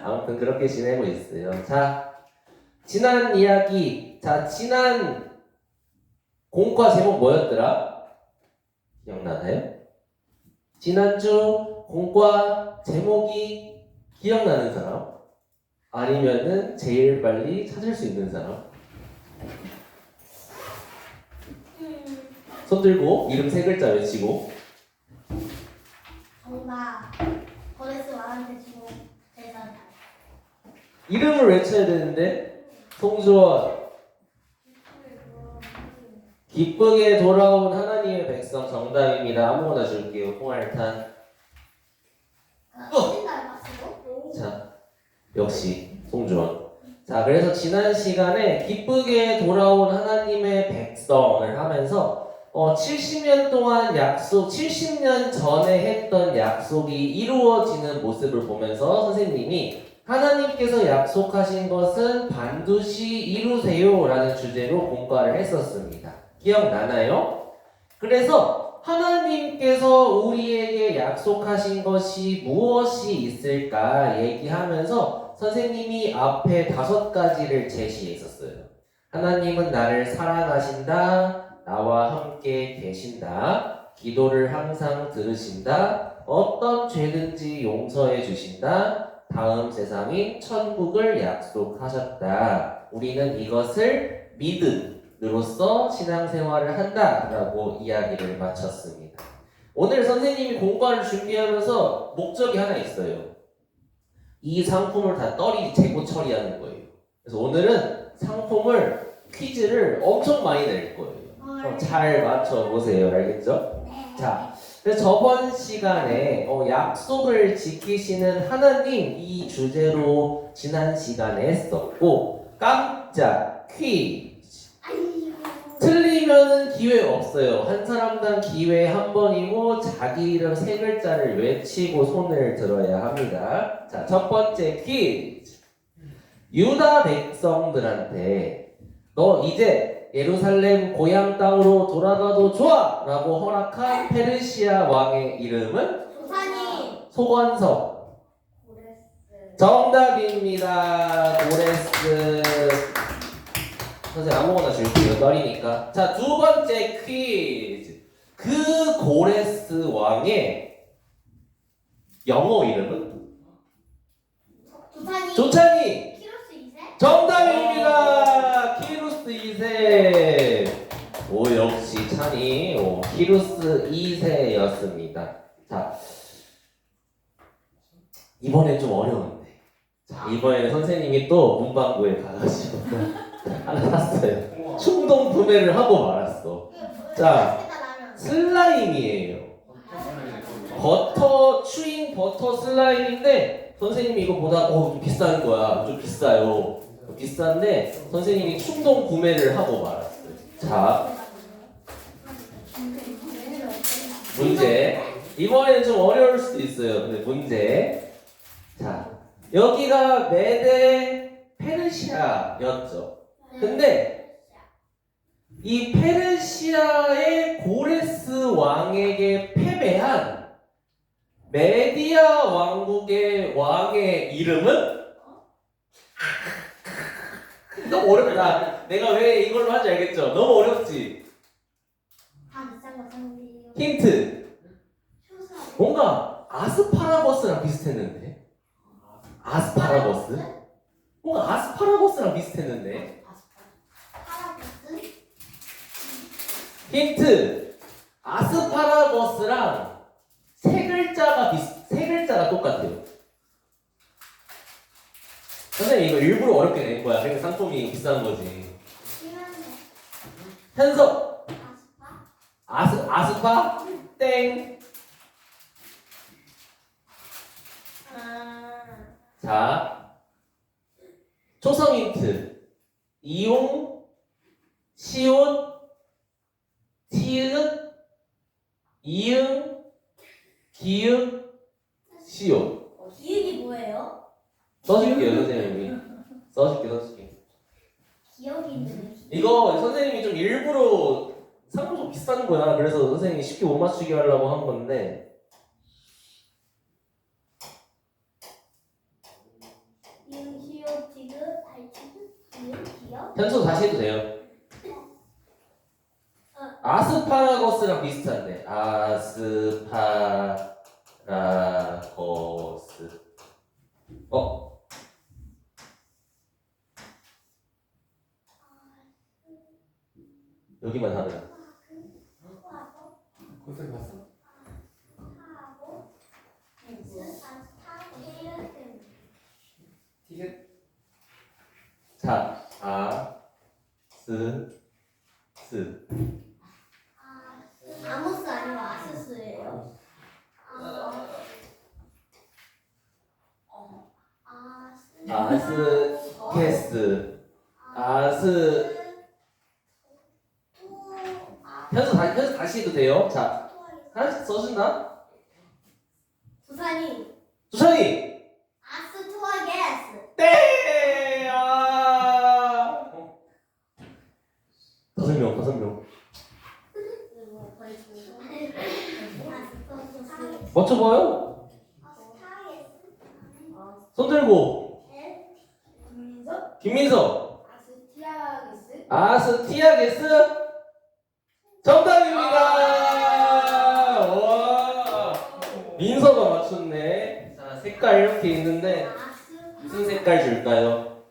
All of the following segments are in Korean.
아무튼 그렇게 지내고 있어요. 자, 지난 이야기. 자, 지난 공과 제목 뭐였더라? 기억나나요? 지난주 공과 제목이 기억나는 사람? 아니면은 제일 빨리 찾을 수 있는 사람? 손 들고 이름 세 글자 외치고. 정답. 버레스 말한테 주고 대단. 이름을 외쳐야 되는데. 송주원. 기쁘게 돌아온 하나님의 백성. 정답입니다. 아무거나 줄게요. 홍알탄. 자, 역시 송주원. 자, 그래서 지난 시간에 기쁘게 돌아온 하나님의 백성을 하면서 70년 동안 70년 전에 했던 약속이 이루어지는 모습을 보면서 선생님이 하나님께서 약속하신 것은 반드시 이루세요 라는 주제로 공부를 했었습니다. 기억나나요? 그래서 하나님께서 우리에게 약속하신 것이 무엇이 있을까 얘기하면서 선생님이 앞에 5가지를 제시했었어요. 하나님은 나를 사랑하신다. 나와 함께 계신다. 기도를 항상 들으신다. 어떤 죄든지 용서해 주신다. 다음 세상인 천국을 약속하셨다. 우리는 이것을 믿음으로써 신앙생활을 한다라고 이야기를 마쳤습니다. 오늘 선생님이 공과를 준비하면서 목적이 하나 있어요. 이 상품을 다 재고 처리하는 거예요. 그래서 오늘은 상품을 퀴즈를 엄청 많이 낼 거예요. 잘 맞춰보세요. 알겠죠? 네. 자, 그래서 저번 시간에 약속을 지키시는 하나님 이 주제로 지난 시간에 했었고 깜짝 퀴즈. 틀리면은 기회 없어요. 한 사람당 기회 한 번이고 자기 이름 3글자를 외치고 손을 들어야 합니다. 자, 첫 번째 퀴즈. 유다 백성들한테 너 이제 예루살렘 고향 땅으로 돌아가도 좋아! 라고 허락한 페르시아 왕의 이름은? 조사님. 소관석. 고레스. 정답입니다. 고레스. 선생님 아무거나 줄게요. 떨이니까. 자, 두 번째 퀴즈. 그 고레스 왕의 영어 이름은? 조사님. 조찬이. 키로스 2세? 정답입니다. 키루스 2세. 오, 역시 찬이. 키루스 2세였습니다. 자, 이번엔 좀 어려운데. 자, 이번에는 선생님이 또 문방구에 가가지고 하나 샀어요. 충동 구매를 하고 말았어. 자, 슬라임이에요. 추인 버터 슬라임인데 선생님이 이거 보다 좀 비싼 거야. 좀 비싸요. 비싼데 선생님이 충동 구매를 하고 말았어요. 자, 문제. 이번에는 좀 어려울 수도 있어요. 근데 문제. 자, 여기가 메데 페르시아였죠. 근데 이 페르시아의 고레스 왕에게 패배한 메디아 왕국의 왕의 이름은? 너무 어렵다. 내가 왜 이걸로 하는지 알겠죠? 너무 어렵지? 다 비싼 거 사는데요. 힌트. 뭔가 아스파라거스랑 비슷했는데? 아스파라거스? 뭔가 아스파라거스랑 비슷했는데? 파라거스? 힌트. 아스파라거스랑 세 글자가 똑같아요. 선생님 이거 일부러 어렵게 낸 거야. 그러니까 상품이 비싼 거지. 현석. 아스파? 땡. 자, 초성 힌트. 이용, 시옷, 티읕, 이응, 기응, 시옷. 기억이 뭐예요? 써줄게요, 선생님이. 써줄게. 기억이 있는. 이거 선생님이 좀 일부러 상품 좀 비싼 거야. 그래서 선생님이 쉽게 못 맞추게 하려고 한 건데. 기억? 현수 다시 해도 돼요. 아스파라거스랑 비슷한데. 아스파라거스. 여기만 하더라. 거기서 봤어? 티켓? 자, 스. 아모스 아니고 아스스예요. 아스케스. 현수 다시 해도 돼요. 자, 하나씩 써준다. 부산이 주찬이. 아스투아게스. 네. 다섯 명. 맞춰봐요. 손 들고. 김민석. 아스티아게스. 정답입니다. 와. 민서가 맞췄네. 자, 색깔 이렇게 있는데 무슨 색깔 줄까요?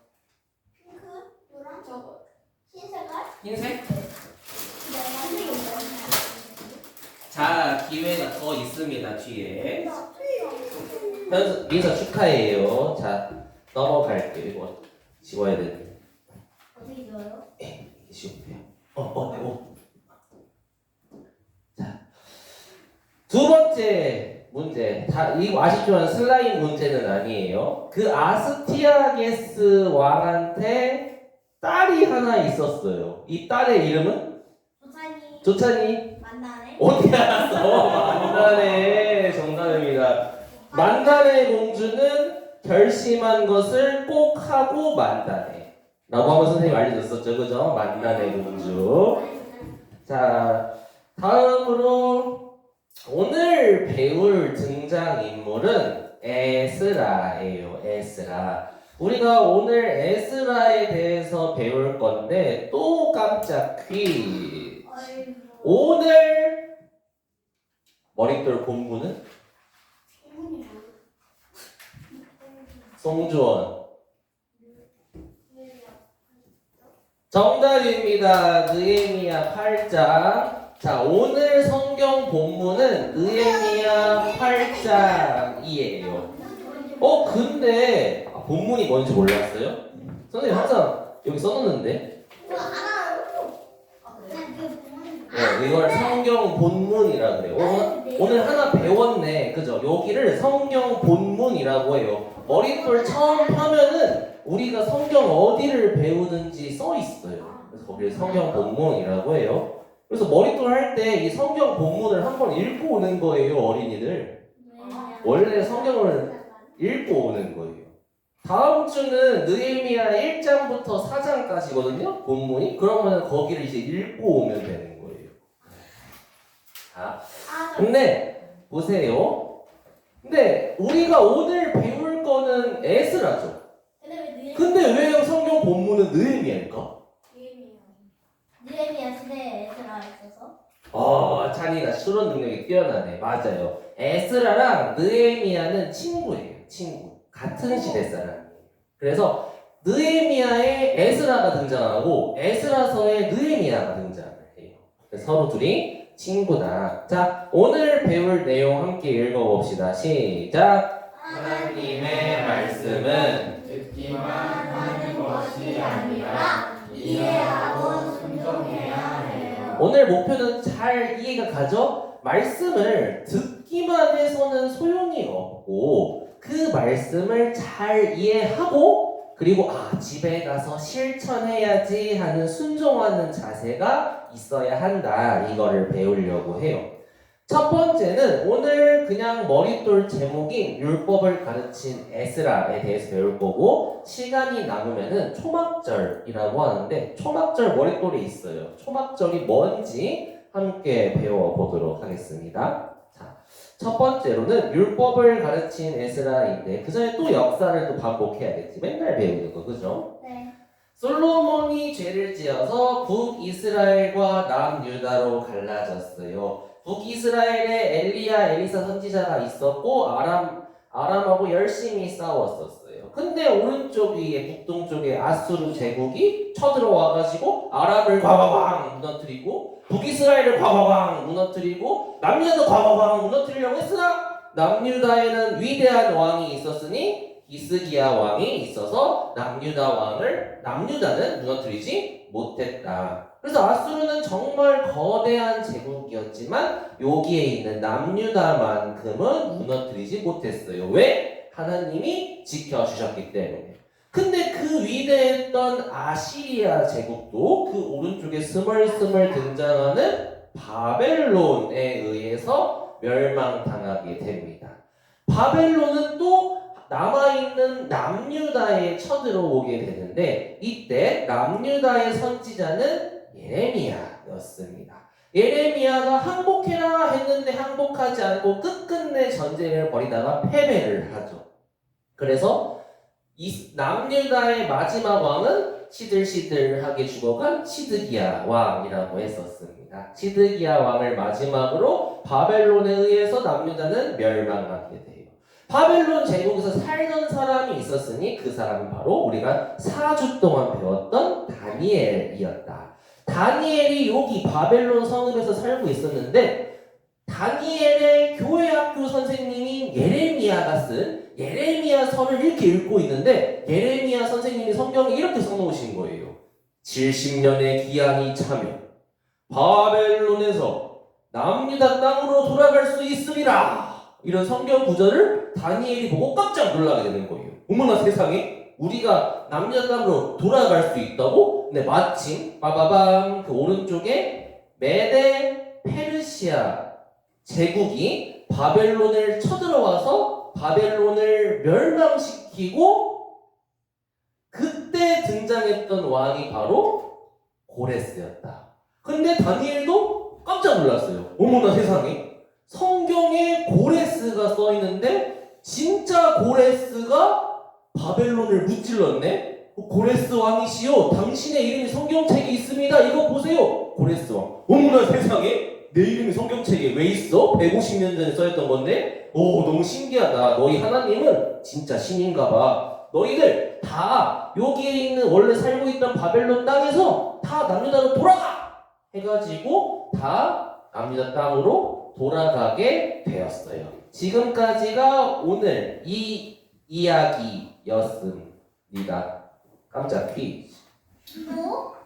흰색? 자, 기회가 더 있습니다. 뒤에. 민서 축하해요. 자, 넘어갈게요. 이거 지워야 되는데. 어떻게 지워요? 지우세요. 자, 두 번째 문제. 이거 아쉽지만 슬라임 문제는 아니에요. 그 아스티아게스 왕한테 딸이 하나 있었어요. 이 딸의 이름은? 조찬이. 만나네. 어디 알았어? 만다네. 정답입니다. 만다네 공주는 결심한 것을 꼭 하고 만다네. 라고 한번 선생님이 알려줬었죠. 그죠? 만다네 공주. 자, 다음으로 오늘 배울 등장인물은 에스라예요. 에스라. 우리가 오늘 에스라에 대해서 배울 건데 또 깜짝 퀴즈. 오늘 머릿돌 공부는 송주원. 정답입니다. 느헤미야 8장. 자, 오늘 성경 본문은 느헤미야 8장이에요. 근데 본문이 뭔지 몰랐어요? 선생님 항상 여기 써놓는데. 네, 이걸 성경 본문이라 그래요. 오늘 하나 배웠네. 그죠? 여기를 성경 본문이라고 해요. 머릿돌 처음 펴면은 우리가 성경 어디를 배우는지 써 있어요. 그래서 거기를 성경 본문이라고 해요. 그래서 머릿돌 할 때 이 성경 본문을 한번 읽고 오는 거예요, 어린이들. 원래 성경을 읽고 오는 거예요. 다음 주는 느헤미야 1장부터 4장까지거든요, 본문이. 그러면 거기를 이제 읽고 오면 되는 거예요. 자, 근데 보세요. 근데 우리가 오늘 배울 거는 에스라죠. 근데 왜 성경 본문은 느헤미야일까? 느헤미야 시대에 에스라가 있어서. 찬이가 추론 능력이 뛰어나네. 맞아요. 에스라랑 느헤미야는 친구예요. 친구. 같은 시대 사람이에요. 그래서 느헤미야에 에스라가 등장하고 에스라서에 느헤미야가 등장을 해요. 그래서 서로 둘이 친구다. 자, 오늘 배울 내용 함께 읽어봅시다. 시작. 하나님의 말씀은 듣기만 하는 것이 아니라 이해하고 순종해야 해요. 오늘 목표는 잘 이해가 가죠? 말씀을 듣기만 해서는 소용이 없고 그 말씀을 잘 이해하고 그리고 집에 가서 실천해야지 하는 순종하는 자세가 있어야 한다. 이거를 배우려고 해요. 첫 번째는 오늘 그냥 머릿돌 제목인 율법을 가르친 에스라에 대해서 배울 거고 시간이 남으면은 초막절이라고 하는데 초막절 머릿돌에 있어요. 초막절이 뭔지 함께 배워보도록 하겠습니다. 자, 첫 번째로는 율법을 가르친 에스라인데 그 전에 또 역사를 또 반복해야겠지. 맨날 배우는 거, 그죠? 네. 솔로몬이 죄를 지어서 북이스라엘과 남유다로 갈라졌어요. 북이스라엘에 엘리야, 엘리사 선지자가 있었고 아람하고 열심히 싸웠었어요. 근데 오른쪽 위에 북동쪽에 아수르 제국이 쳐들어와가지고 아람을 과과광 무너뜨리고 북이스라엘을 과과광 무너뜨리고 남유다도 과과광 무너뜨리려고 했으나 남유다에는 위대한 왕이 있었으니 히스기야 왕이 있어서 남유다는 무너뜨리지 못했다. 그래서 아수르는 정말 거대한 제국이었지만 여기에 있는 남유다만큼은 무너뜨리지 못했어요. 왜? 하나님이 지켜주셨기 때문에. 근데 그 위대했던 아시리아 제국도 그 오른쪽에 스멀스멀 등장하는 바벨론에 의해서 멸망당하게 됩니다. 바벨론은 또 남아있는 남유다에 쳐들어오게 되는데 이때 남유다의 선지자는 예레미야였습니다. 예레미야가 항복해라 했는데 항복하지 않고 끝끝내 전쟁을 벌이다가 패배를 하죠. 그래서 이 남유다의 마지막 왕은 시들시들하게 죽어간 시드기야 왕이라고 했었습니다. 시드기야 왕을 마지막으로 바벨론에 의해서 남유다는 멸망하게 돼요. 바벨론 제국에서 살던 사람이 있었으니 그 사람은 바로 우리가 4주 동안 배웠던 다니엘이었다. 다니엘이 여기 바벨론 성읍에서 살고 있었는데 다니엘의 교회학교 선생님인 예레미야가 쓴 예레미야서를 이렇게 읽고 있는데 예레미야 선생님이 성경에 이렇게 써놓으신 거예요. 70년의 기한이 차면 바벨론에서 남유다 땅으로 돌아갈 수 있으리라. 이런 성경 구절을 다니엘이 보고 깜짝 놀라게 되는 거예요. 어머나 세상에 우리가 남유다 땅으로 돌아갈 수 있다고? 근데 마침 빠바밤 그 오른쪽에 메데 페르시아 제국이 바벨론을 쳐들어와서 바벨론을 멸망시키고 그때 등장했던 왕이 바로 고레스였다. 근데 다니엘도 깜짝 놀랐어요. 어머나 세상에 성경에 고레스가 써있는데 진짜 고레스가 바벨론을 무찔렀네? 고레스 왕이시여 당신의 이름이 성경책에 있습니다. 이거 보세요. 고레스 왕. 어머나 세상에 내 이름이 성경책에 왜 있어? 150년 전에 써있던 건데? 오 너무 신기하다. 너희 하나님은 진짜 신인가 봐. 너희들 다 여기에 있는 원래 살고 있던 바벨론 땅에서 다 남유다로 돌아가! 해가지고 다 남유다 땅으로 돌아가게 되었어요. 지금까지가 오늘 이 이야기였습니다. 깜짝 퀴즈. 뭐?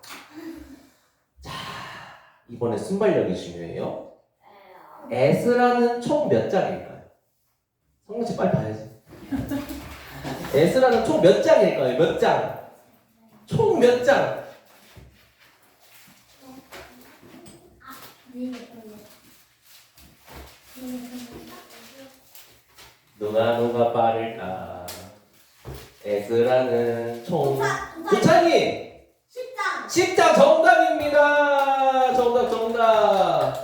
자, 이번에 순발력이 중요해요. 에스라는 총 몇 장일까요? 성경책 빨리 봐야지. 에스라는 총 몇 장일까요? 몇 장? 총 몇 장? 누가 빠를까? 에스라는 총 도찬이 10장. 10장 정답입니다. 정답.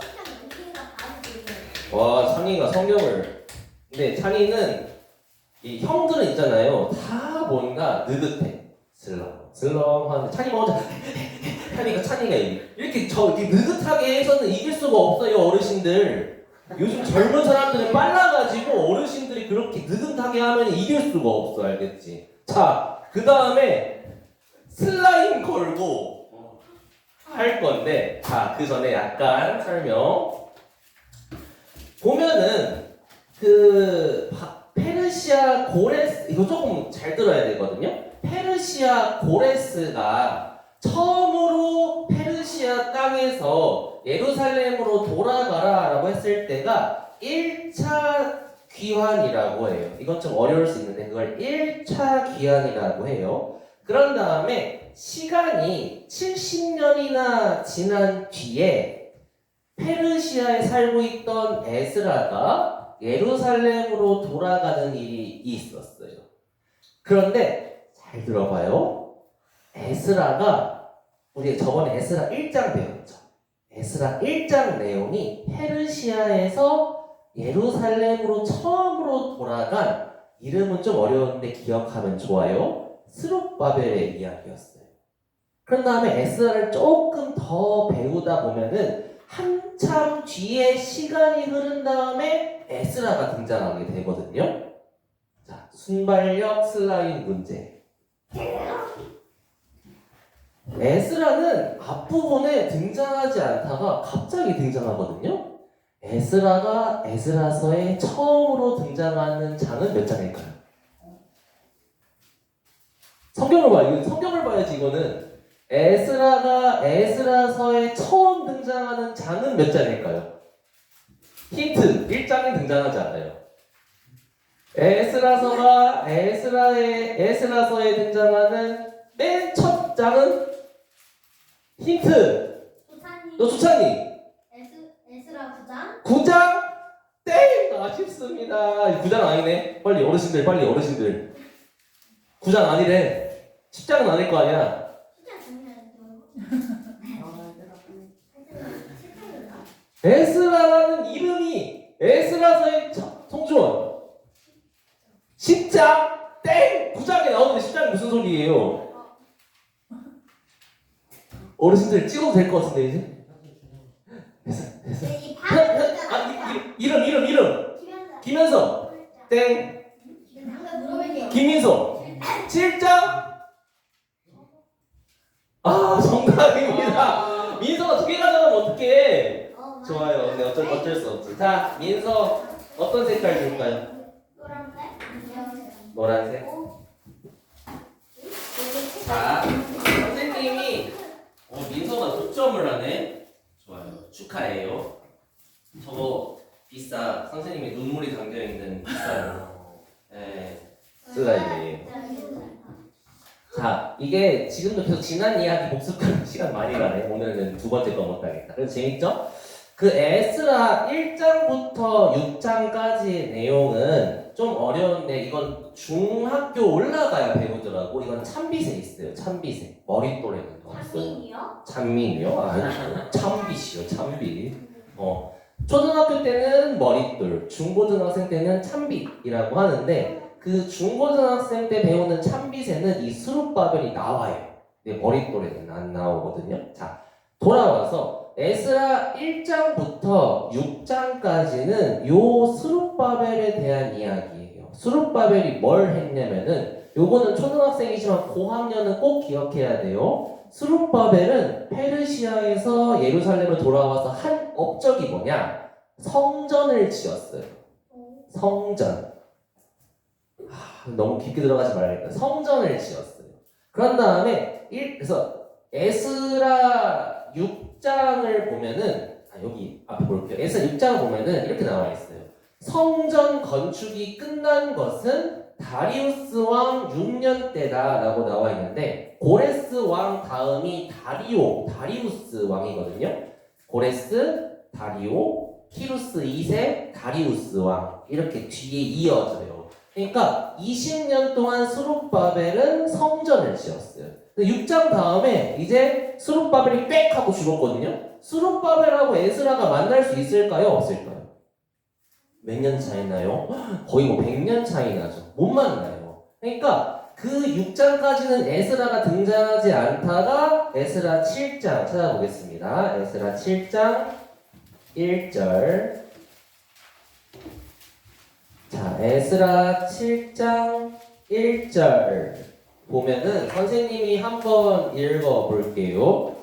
와 찬이가 성경을 근데 찬이는 이 형들은 있잖아요. 다 뭔가 느긋해. 슬렁 하는데 찬이가 혼자 찬이가 이렇게 느긋하게 해서는 이길 수가 없어요. 어르신들 요즘 젊은 사람들은 빨라가지고 어르신들이 그렇게 느긋하게 하면 이길 수가 없어. 알겠지? 자, 그 다음에 슬라임 걸고 할 건데 자, 그 전에 약간 설명 보면은 그 페르시아 고레스 이거 조금 잘 들어야 되거든요. 페르시아 고레스가 처음으로 페르시아 땅에서 예루살렘으로 돌아가라 라고 했을 때가 1차 귀환이라고 해요. 이건 좀 어려울 수 있는데 그걸 1차 귀환이라고 해요. 그런 다음에 시간이 70년이나 지난 뒤에 페르시아에 살고 있던 에스라가 예루살렘으로 돌아가는 일이 있었어요. 그런데 잘 들어봐요. 에스라가 우리 저번에 에스라 1장 배웠죠. 에스라 1장 내용이 페르시아에서 예루살렘으로 처음으로 돌아간 이름은 좀 어려운데 기억하면 좋아요. 스룹바벨의 이야기였어요. 그런 다음에 에스라를 조금 더 배우다 보면은 한참 뒤에 시간이 흐른 다음에 에스라가 등장하게 되거든요. 자, 순발력 슬라임 문제. 에스라는 앞부분에 등장하지 않다가 갑자기 등장하거든요. 에스라가 에스라서에 처음으로 등장하는 장은 몇 장일까요? 성경을 봐요. 성경을 봐야지 이거는. 에스라가 에스라서에 처음 등장하는 장은 몇 장일까요? 힌트, 1장에 등장하지 않아요. 에스라서가 에스라서에 등장하는 맨 첫 장은 힌트. 너 주찬이. 에스라 9장. 9장? 땡! 아쉽습니다. 9장 아니네. 빨리 어르신들, 빨리 어르신들. 9장 아니래. 10장은 아닐 거 아니야. 에스라라는 이름이 에스라서의 성주원 10장 땡! 9장에 나오는데 10장이 무슨 소리예요? 어르신들 찍어도 될 것 같은데 이제? 이름 김현서 땡. 김민서 7장? 아 정답입니다. 민서가 2개 가져가면 어떡해. 좋아요. 네, 어쩔 수 없지. 자, 민서 어떤 색깔 줄까요? 노란색. 자, 선생님이 민서가 독점을 하네. 좋아요. 축하해요. 저거 비싸. 선생님의 눈물이 담겨 있는 비싼 슬라임이에요. 자, 이게 지금도 계속 지난 이야기 복습하는 시간 많이 가네. 오늘은 2번째 거 못하겠다. 그래서 재밌죠? 그 에스라 1장부터 6장까지의 내용은 좀 어려운데 이건 중학교 올라가야 배우더라고. 이건 참빗에 있어요. 참빗에. 머릿돌에는 없어요. 찬민이요? 아, 참빗이요. 참빗. 초등학교 때는 머릿돌, 중고등학생 때는 참빗이라고 하는데 그 중고등학생 때 배우는 참빗에는 이 스룹바벨이 나와요. 근데 머릿돌에는 안 나오거든요. 자, 돌아와서 에스라 1장부터 6장까지는 요 스룹바벨에 대한 이야기예요. 스룹바벨이 뭘 했냐면은 요거는 초등학생이지만 고학년은 꼭 기억해야 돼요. 스룹바벨은 페르시아에서 예루살렘을 돌아와서 한 업적이 뭐냐? 성전을 지었어요. 성전. 너무 깊게 들어가지 말아야겠다. 성전을 지었어요. 그런 다음에 그래서 에스라 6장을 보면은 여기 앞에 볼게요. 에스라 6장을 보면은 이렇게 나와 있어요. 성전 건축이 끝난 것은 다리우스 왕 6년 때다라고 나와 있는데 고레스 왕 다음이 다리우스 왕이거든요. 고레스, 다리오, 키루스 2세, 다리우스 왕 이렇게 뒤에 이어져요. 그러니까 20년 동안 스룹바벨은 성전을 지었어요. 6장 다음에 이제 스룹바벨이 빽 하고 죽었거든요. 스룹바벨하고 에스라가 만날 수 있을까요? 없을까요? 몇 년 차이나요? 거의 뭐 100년 차이 나죠. 못 만나요. 그러니까 그 6장까지는 에스라가 등장하지 않다가 에스라 7장 찾아보겠습니다. 에스라 7장 1절. 자, 에스라 7장 1절 보면은 선생님이 한번 읽어볼게요.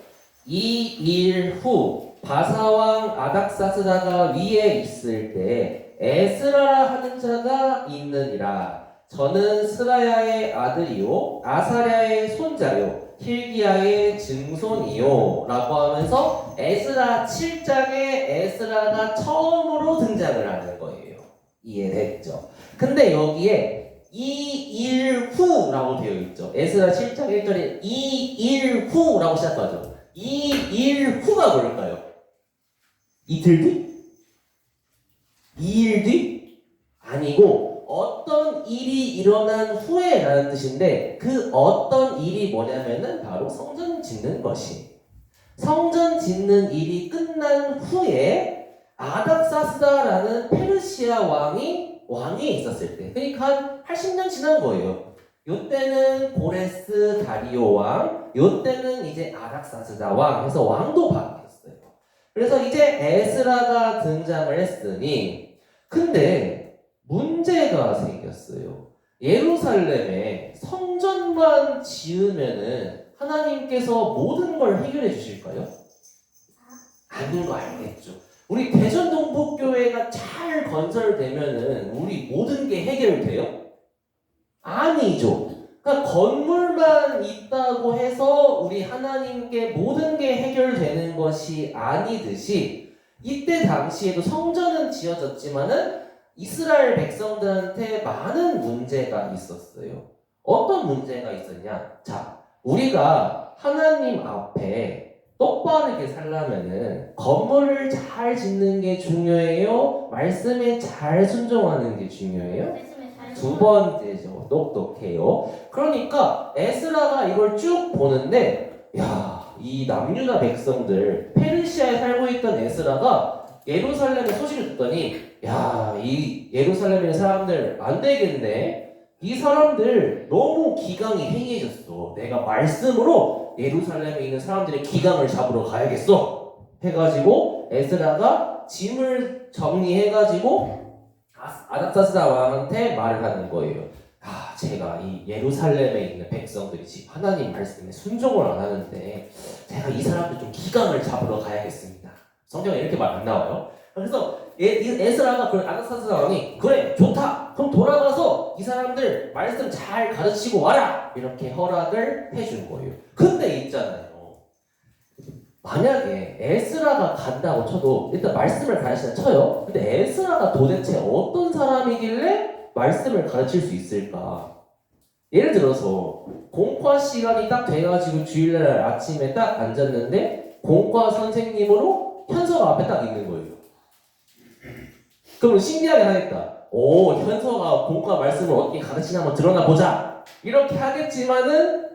이 일 후 바사왕 아닥사스다가 위에 있을 때 에스라라 하는 자가 있느니라. 저는 스라야의 아들이요 아사랴의 손자요 힐기야의 증손이요 라고 하면서 에스라 7장에 에스라가 처음으로 등장을 하는 거예요. 이해됐죠? 근데 여기에 이 일 후라고 되어 있죠. 에스라 7장 1절에 이 일 후라고 시작하죠. 이 일 후가 뭘까요? 이틀 뒤? 2일 뒤? 아니고 어떤 일이 일어난 후에라는 뜻인데 그 어떤 일이 뭐냐면은 바로 성전 짓는 것이. 성전 짓는 일이 끝난 후에 아닥사스다라는 페르시아 왕이 있었을 때, 그러니까 한 80년 지난 거예요. 요때는 고레스 다리오 왕, 요때는 이제 아닥사스다 왕 해서 왕도 바뀌었어요. 그래서 이제 에스라가 등장을 했으니 근데 문제가 생겼어요. 예루살렘에 성전만 지으면은 하나님께서 모든 걸 해결해 주실까요? 아닌 거 알겠죠. 우리 대전동북교회가 잘 건설되면은 우리 모든 게 해결돼요? 아니죠. 그러니까 건물만 있다고 해서 우리 하나님께 모든 게 해결되는 것이 아니듯이 이때 당시에도 성전은 지어졌지만은 이스라엘 백성들한테 많은 문제가 있었어요. 어떤 문제가 있었냐? 자, 우리가 하나님 앞에 똑바르게 살려면은 건물을 잘 짓는 게 중요해요? 말씀에 잘 순종하는 게 중요해요? 말씀에 잘 두 번째죠. 똑똑해요. 그러니까 에스라가 이걸 쭉 보는데 이 남유다 백성들 페르시아에 살고 있던 에스라가 예루살렘의 소식을 듣더니 이 예루살렘에 있는 사람들 안 되겠네. 이 사람들 너무 기강이 행해졌어. 내가 말씀으로 예루살렘에 있는 사람들의 기강을 잡으러 가야겠어. 해가지고 에스라가 짐을 정리해가지고 아닥사스다 왕한테 말을 하는 거예요. 제가 이 예루살렘에 있는 백성들이 지금 하나님 말씀에 순종을 안 하는데 제가 이 사람들 좀 기강을 잡으러 가야겠습니다. 성경에 이렇게 말 안 나와요. 그래서 에스라가 그 아닥사스다 왕이 그래 좋다. 그럼 돌아가서 이 사람들 말씀 잘 가르치고 와라. 이렇게 허락을 해준 거예요. 근데 있잖아요. 만약에 에스라가 간다고 쳐도 일단 말씀을 가르치다 쳐요. 근데 에스라가 도대체 어떤 사람이길래 말씀을 가르칠 수 있을까? 예를 들어서 공과 시간이 딱 돼가지고 주일날 아침에 딱 앉았는데 공과 선생님으로 현서가 앞에 딱 있는 거예요. 그럼 신기하게 하겠다. 현서가 공과 말씀을 어떻게 가르치나 한번 드러나 보자. 이렇게 하겠지만은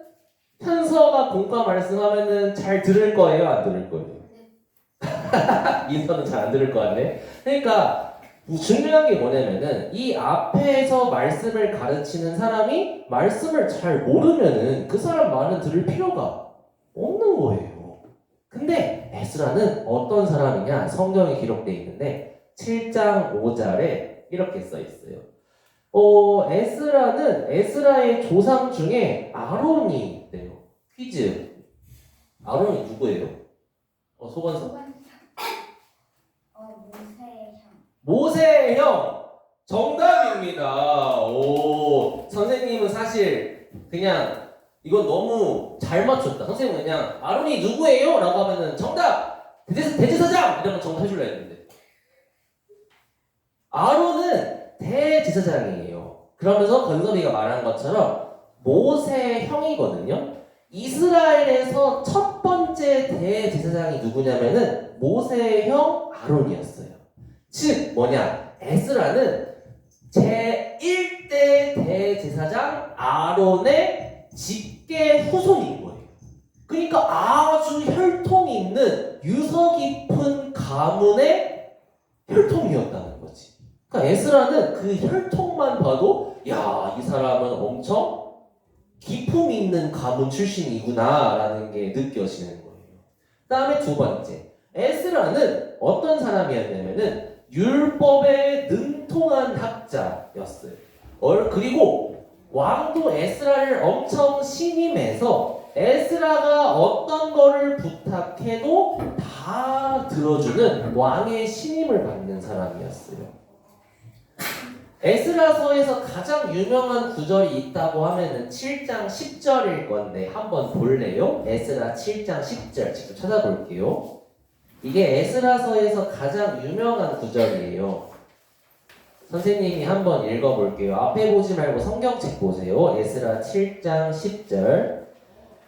현서가 공과 말씀하면은 잘 들을 거예요, 안 들을 거예요? 인서는 잘 안 들을 것 같네. 그러니까 중요한 게 뭐냐면은 이 앞에서 말씀을 가르치는 사람이 말씀을 잘 모르면은 그 사람 말은 들을 필요가 없는 거예요. 근데 에스라는 어떤 사람이냐? 성경에 기록되어 있는데 7장 5절에 이렇게 써 있어요. 에스라는 에스라의 조상 중에 아론이 있대요. 퀴즈. 아론이 누구예요? 소관서. 모세의 형. 정답입니다. 선생님은 사실 그냥 이건 너무 잘 맞췄다. 선생님은 그냥 아론이 누구예요? 라고 하면은 정답! 대제사장! 이러면 정답 해줄라 했는데 아론은 대제사장이에요. 그러면서 건섭이가 말한 것처럼 모세의 형이거든요. 이스라엘에서 첫 번째 대제사장이 누구냐면은 모세의 형 아론이었어요. 즉 뭐냐? 에스라는 제1대 대제사장 아론의 직계 후손인 거예요. 그러니까 아주 혈통이 있는 유서 깊은 가문의 혈통이었다는 거지. 그러니까 에스라는 그 혈통만 봐도 이 사람은 엄청 기품 있는 가문 출신이구나 라는 게 느껴지는 거예요. 그 다음에 두 번째, 에스라는 어떤 사람이었냐면은 율법에 능통한 학자였어요. 그리고 왕도 에스라를 엄청 신임해서 에스라가 어떤 거를 부탁해도 다 들어주는 왕의 신임을 받는 사람이었어요. 에스라서에서 가장 유명한 구절이 있다고 하면은 7장 10절일 건데 한번 볼래요? 에스라 7장 10절 직접 찾아볼게요. 이게 에스라서에서 가장 유명한 구절이에요. 선생님이 한번 읽어볼게요. 앞에 보지 말고 성경책 보세요. 에스라 7장 10절.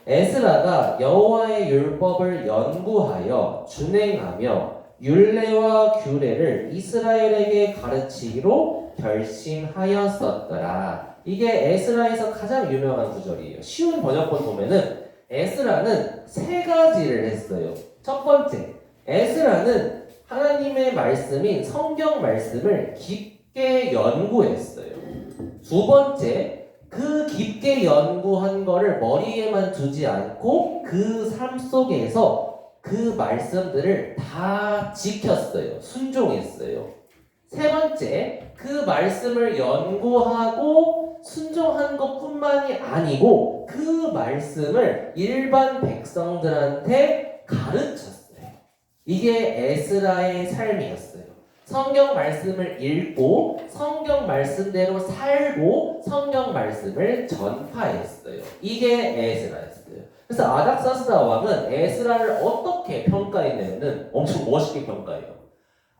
에스라가 여호와의 율법을 연구하여 준행하며 율례와 규례를 이스라엘에게 가르치기로 결심하였었더라. 이게 에스라에서 가장 유명한 구절이에요. 쉬운 번역본 보면은 에스라는 세 가지를 했어요. 첫 번째, 에스라는 하나님의 말씀인 성경 말씀을 깊게 연구했어요. 두 번째, 그 깊게 연구한 거를 머리에만 두지 않고 그 삶 속에서 그 말씀들을 다 지켰어요. 순종했어요. 세 번째, 그 말씀을 연구하고 순종한 것뿐만이 아니고 그 말씀을 일반 백성들한테 가르쳤어요. 이게 에스라의 삶이었어요. 성경 말씀을 읽고 성경 말씀대로 살고 성경 말씀을 전파했어요. 이게 에스라였어요. 그래서 아닥사스다 왕은 에스라를 어떻게 평가했냐면 엄청 멋있게 평가해요.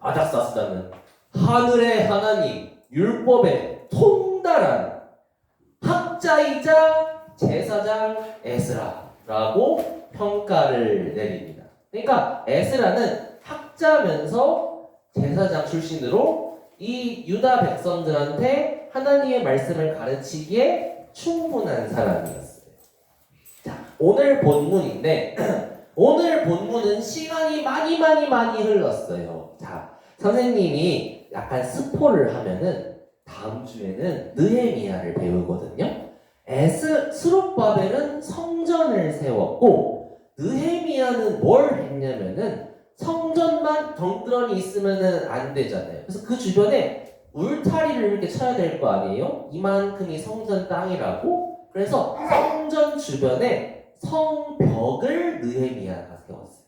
아닥사스다는 하늘의 하나님 율법의 통달한 학자이자 제사장 에스라라고 평가를 내립니다. 그러니까 에스라는 학자면서 제사장 출신으로 이 유다 백성들한테 하나님의 말씀을 가르치기에 충분한 사람이었어요. 자, 오늘 본문인데 오늘 본문은 시간이 많이 흘렀어요. 자, 선생님이 약간 스포를 하면은 다음 주에는 느헤미야를 배우거든요. 스룹바벨은 성전을 세웠고 느헤미야는 뭘 했냐면은 성전만 덩그러니 있으면은 안 되잖아요. 그래서 그 주변에 울타리를 이렇게 쳐야 될 거 아니에요? 이만큼이 성전 땅이라고. 그래서 성전 주변에 성벽을 느헤미야가 세웠어요.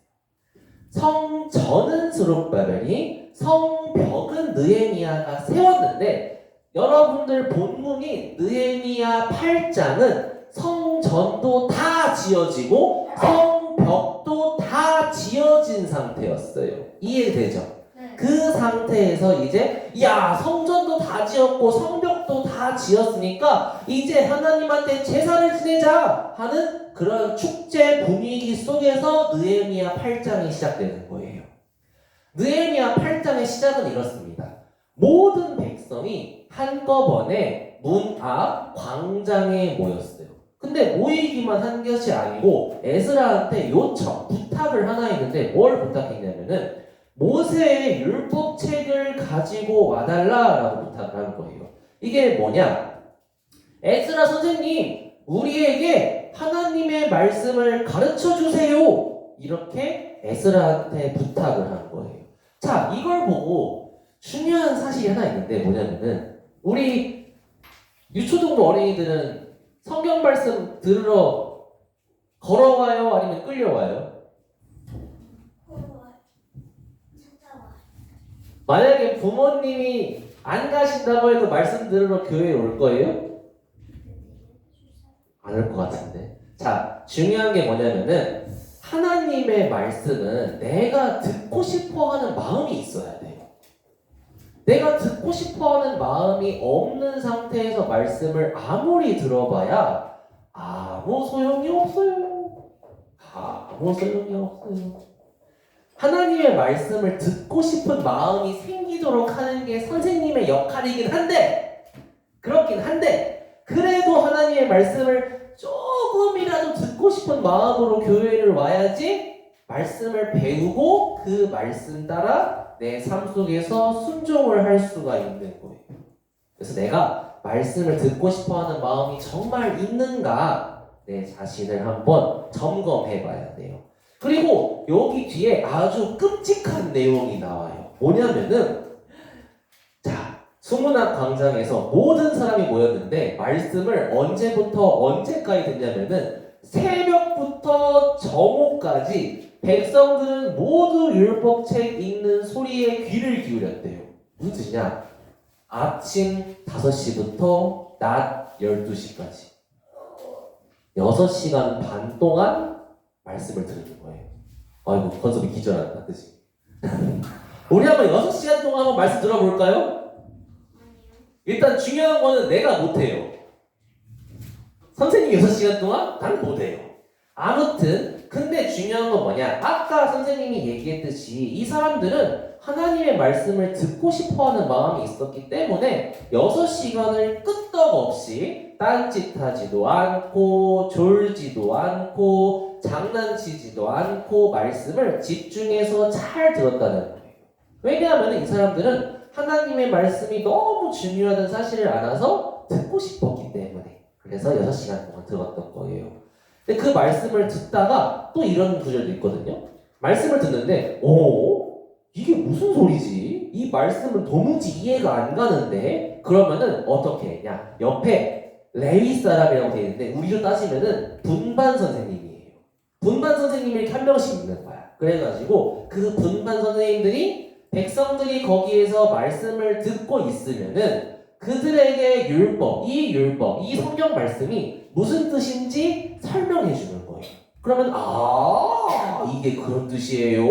성전은 스룹바벨이, 성벽은 느헤미야가 세웠는데 여러분들 본문인 느헤미야 8장은 성전도 다 지어지고 성벽도 다 지어진 상태였어요. 이해되죠? 네. 그 상태에서 이제 야 성전도 다 지었고 성벽도 다 지었으니까 이제 하나님한테 제사를 지내자 하는 그런 축제 분위기 속에서 느헤미야 8장이 시작되는 거예요. 느헤미야 8장의 시작은 이렇습니다. 모든 백성이 한꺼번에 문 앞 광장에 모였어요. 근데 모이기만 한 것이 아니고 에스라한테 요청, 부탁을 하나 했는데 뭘 부탁했냐면은 모세의 율법책을 가지고 와달라라고 부탁을 한 거예요. 이게 뭐냐? 에스라 선생님, 우리에게 하나님의 말씀을 가르쳐 주세요. 이렇게 에스라한테 부탁을 한 거예요. 자, 이걸 보고 중요한 사실이 하나 있는데 뭐냐면은 우리 유초등부 어린이들은 성경 말씀 들으러 걸어와요? 아니면 끌려와요? 만약에 부모님이 안 가신다고 해도 말씀 들으러 교회에 올 거예요? 안 올 것 같은데. 자, 중요한 게 뭐냐면은 하나님의 말씀은 내가 듣고 싶어 하는 마음이 있어야 돼요. 내가 듣고 싶어 하는 마음이 없는 상태에서 말씀을 아무리 들어봐야 아무 소용이 없어요. 아무 소용이 없어요. 하나님의 말씀을 듣고 싶은 마음이 생기도록 하는 게 선생님의 역할이긴 한데, 그렇긴 한데, 그래도 하나님의 말씀을 조금이라도 듣고 싶은 마음으로 교회를 와야지 말씀을 배우고 그 말씀 따라 내 삶 속에서 순종을 할 수가 있는 거예요. 그래서 내가 말씀을 듣고 싶어하는 마음이 정말 있는가 내 자신을 한번 점검해 봐야 돼요. 그리고 여기 뒤에 아주 끔찍한 내용이 나와요. 뭐냐면은 자, 수문학 광장에서 모든 사람이 모였는데 말씀을 언제부터 언제까지 듣냐면은 새벽부터 정오까지 백성들은 모두 율법책 읽는 소리에 귀를 기울였대요. 무슨 뜻이냐? 아침 5시부터 낮 12시까지 6시간 반 동안 말씀을 듣는 거예요. 아이고, 건섭이 기절한다, 그치? 우리 한번 6시간 동안 한번 말씀 들어볼까요? 일단 중요한 거는 내가 못해요. 선생님 6시간 동안 나는 못해요. 아무튼 근데 중요한 건 뭐냐? 아까 선생님이 얘기했듯이 이 사람들은 하나님의 말씀을 듣고 싶어하는 마음이 있었기 때문에 6시간을 끄떡없이 딴짓하지도 않고 졸지도 않고 장난치지도 않고 말씀을 집중해서 잘 들었다는 거예요. 왜냐하면 이 사람들은 하나님의 말씀이 너무 중요하다는 사실을 알아서 듣고 싶었기 때문에 해서 6시간 동안 들었던 거예요. 근데 그 말씀을 듣다가 또 이런 구절도 있거든요. 말씀을 듣는데 이게 무슨 소리지? 이 말씀은 도무지 이해가 안 가는데 그러면은 어떻게 했냐? 옆에 레위 사람이라고 되어 있는데 우리로 따지면은 분반 선생님이에요. 분반 선생님이 이렇게 한 명씩 있는 거야. 그래가지고 그 분반 선생님들이 백성들이 거기에서 말씀을 듣고 있으면은 그들에게 이 성경 말씀이 무슨 뜻인지 설명해 주는 거예요. 그러면 이게 그런 뜻이에요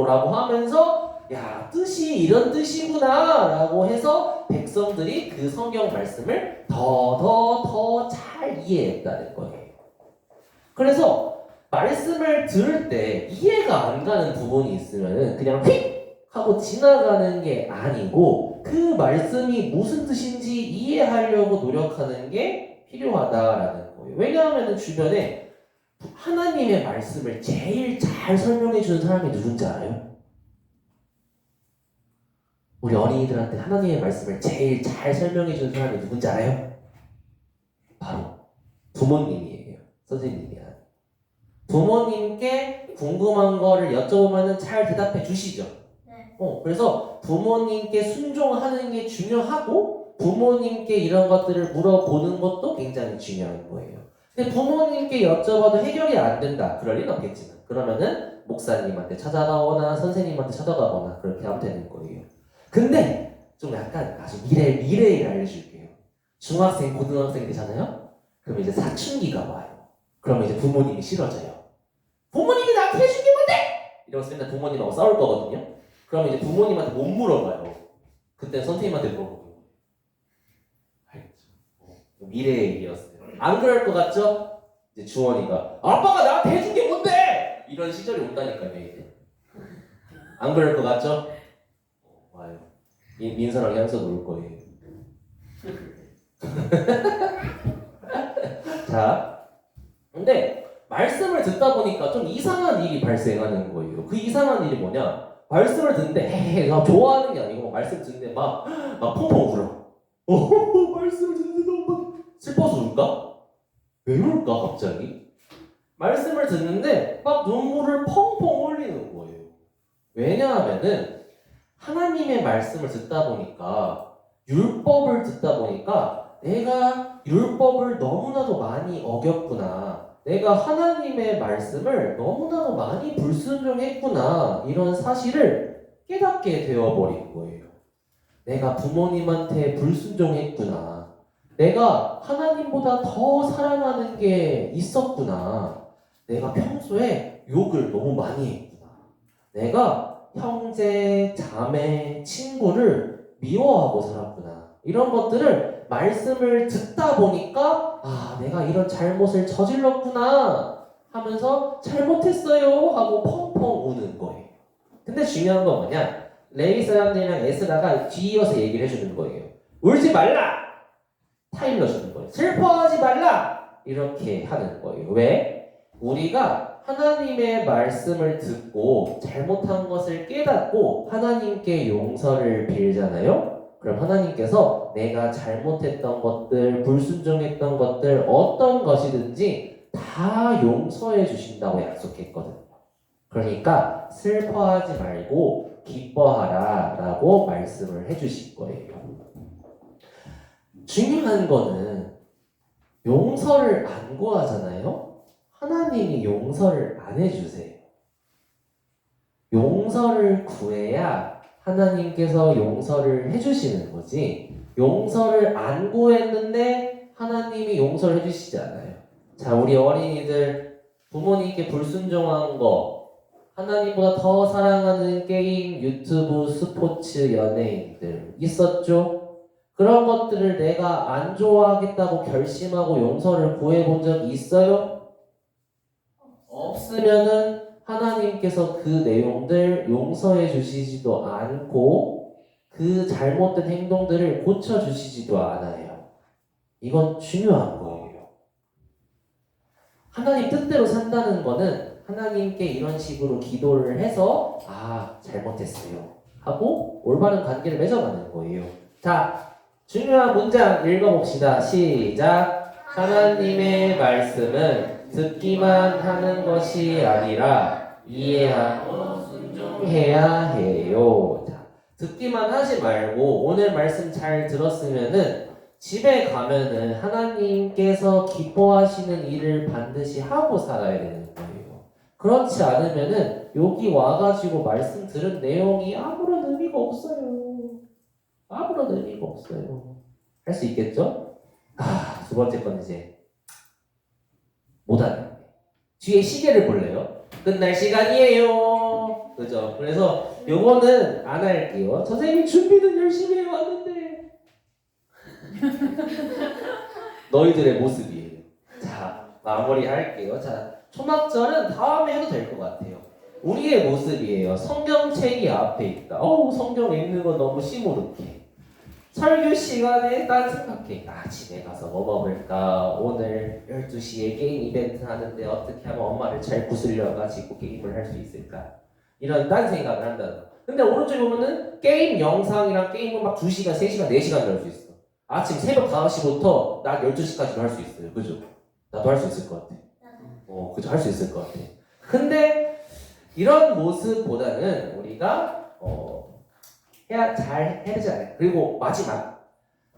라고 하면서 야 뜻이 이런 뜻이구나 라고 해서 백성들이 그 성경 말씀을 더 잘 이해했다는 거예요. 그래서 말씀을 들을 때 이해가 안 가는 부분이 있으면 그냥 휙 하고 지나가는 게 아니고 그 말씀이 무슨 뜻인지 이해하려고 노력하는 게 필요하다라는 거예요. 왜냐하면 주변에 하나님의 말씀을 제일 잘 설명해 주는 사람이 누군지 알아요? 우리 어린이들한테 하나님의 말씀을 제일 잘 설명해 주는 사람이 누군지 알아요? 바로 부모님이에요. 선생님이야. 부모님께 궁금한 거를 여쭤보면 잘 대답해 주시죠. 네. 그래서 부모님께 순종하는 게 중요하고 부모님께 이런 것들을 물어보는 것도 굉장히 중요한 거예요. 근데 부모님께 여쭤봐도 해결이 안 된다. 그럴 리는 없겠지만 그러면은 목사님한테 찾아가거나 선생님한테 찾아가거나 그렇게 하면 되는 거예요. 근데 좀 약간 아주 미래를 알려줄게요. 중학생, 고등학생 되잖아요? 그럼 이제 사춘기가 와요. 그러면 이제 부모님이 싫어져요. 부모님이 나한테 해준 게 뭔데? 이러면서 맨날 부모님하고 싸울 거거든요. 그러면 이제 부모님한테 못 물어봐요. 그때 선생님한테 물어보고. 알겠죠? 미래의 일이었어요. 안 그럴 것 같죠? 이제 주원이가 아빠가 나한테 해준 게 뭔데? 이런 시절이 온다니까요 이제. 안 그럴 것 같죠? 와요. 민서랑 향수 놀 거예요. 자, 근데 말씀을 듣다 보니까 좀 이상한 일이 발생하는 거예요. 그 이상한 일이 뭐냐? 말씀을 듣는데 나 좋아하는 게 아니고 말씀 듣는데 막 펑펑 울어. 말씀을 듣는데 너무 슬퍼서 울까? 왜 울까 갑자기? 말씀을 듣는데 막 눈물을 펑펑 흘리는 거예요. 왜냐하면은 하나님의 말씀을 듣다 보니까 율법을 듣다 보니까 내가 율법을 너무나도 많이 어겼구나. 내가 하나님의 말씀을 너무나도 많이 불순종했구나. 이런 사실을 깨닫게 되어버린 거예요. 내가 부모님한테 불순종했구나. 내가 하나님보다 더 사랑하는 게 있었구나. 내가 평소에 욕을 너무 많이 했구나. 내가 형제, 자매, 친구를 미워하고 살았구나. 이런 것들을 말씀을 듣다 보니까 내가 이런 잘못을 저질렀구나 하면서 잘못했어요 하고 펑펑 우는 거예요. 근데 중요한 건 뭐냐? 레위 사람들이랑 에스라가 뒤이어서 얘기를 해주는 거예요. 울지 말라! 타일러주는 거예요. 슬퍼하지 말라! 이렇게 하는 거예요. 왜? 우리가 하나님의 말씀을 듣고 잘못한 것을 깨닫고 하나님께 용서를 빌잖아요? 그럼 하나님께서 내가 잘못했던 것들, 불순종했던 것들, 어떤 것이든지 다 용서해 주신다고 약속했거든요. 그러니까 슬퍼하지 말고 기뻐하라 라고 말씀을 해주실 거예요. 중요한 거는 용서를 안 구하잖아요? 하나님이 용서를 안 해주세요. 용서를 구해야 하나님께서 용서를 해주시는 거지 용서를 안 구했는데 하나님이 용서를 해주시지 않아요. 자, 우리 어린이들 부모님께 불순종한 거 하나님보다 더 사랑하는 게임, 유튜브, 스포츠, 연예인들 있었죠? 그런 것들을 내가 안 좋아하겠다고 결심하고 용서를 구해본 적이 있어요? 없으면은 하나님께서 그 내용들 용서해 주시지도 않고 그 잘못된 행동들을 고쳐주시지도 않아요. 이건 중요한 거예요. 하나님 뜻대로 산다는 거는 하나님께 이런 식으로 기도를 해서 잘못했어요 하고 올바른 관계를 맺어가는 거예요. 자, 중요한 문장 읽어봅시다. 시작. 하나님의 말씀은 듣기만 하는 것이 아니라 이해하고 순종해야 해요. 자, 듣기만 하지 말고 오늘 말씀 잘 들었으면은 집에 가면은 하나님께서 기뻐하시는 일을 반드시 하고 살아야 되는 거예요. 그렇지 않으면은 여기 와가지고 말씀 들은 내용이 아무런 의미가 없어요. 아무런 의미가 없어요. 할 수 있겠죠? 두 번째 건 이제 못하는. 뒤에 시계를 볼래요? 끝날 시간이에요. 그죠? 그래서 요거는 안 할게요. 선생님 준비는 열심히 해왔는데 너희들의 모습이에요. 자, 마무리 할게요. 자, 초막절은 다음에 해도 될 것 같아요. 우리의 모습이에요. 성경책이 앞에 있다. 성경 읽는 건 너무 시무룩해. 설교 시간에 딴 생각해. 집에 가서 뭐 먹을까? 오늘 12시에 게임 이벤트 하는데 어떻게 하면 엄마를 잘 구슬려가지고 게임을 할 수 있을까? 이런 딴 생각을 한다. 근데 오른쪽에 보면은 게임 영상이랑 게임은 막 2시간, 3시간, 4시간 할 수 있어. 아침 새벽 5시부터 낮 12시까지도 할 수 있어요. 그죠? 나도 할 수 있을 것 같아. 그죠? 할 수 있을 것 같아. 근데 이런 모습보다는 우리가 잘 해야 되지 않아요. 그리고 마지막,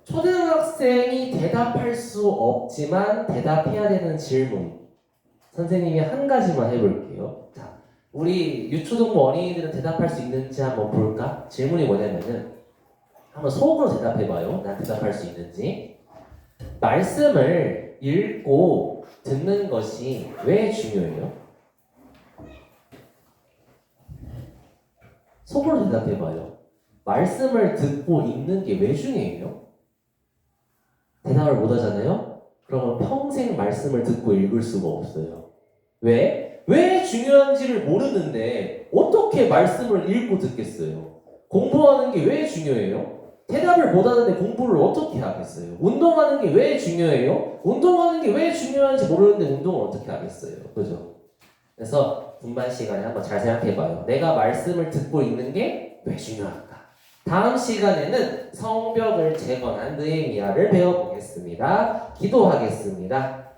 초등학생이 대답할 수 없지만 대답해야 되는 질문. 선생님이 한 가지만 해볼게요. 자, 우리 유초등부 어린이들은 대답할 수 있는지 한번 볼까? 질문이 뭐냐면은 한번 속으로 대답해봐요. 난 대답할 수 있는지. 말씀을 읽고 듣는 것이 왜 중요해요? 속으로 대답해봐요. 말씀을 듣고 읽는 게 왜 중요해요? 대답을 못 하잖아요? 그러면 평생 말씀을 듣고 읽을 수가 없어요. 왜? 왜 중요한지를 모르는데 어떻게 말씀을 읽고 듣겠어요? 공부하는 게 왜 중요해요? 대답을 못 하는데 공부를 어떻게 하겠어요? 운동하는 게 왜 중요해요? 운동하는 게 왜 중요한지 모르는데 운동을 어떻게 하겠어요? 그죠? 그래서 분반 시간에 한번 잘 생각해봐요. 내가 말씀을 듣고 읽는 게 왜 중요할까? 다음 시간에는 성벽을 재건한 느헤미야를 배워보겠습니다. 기도하겠습니다.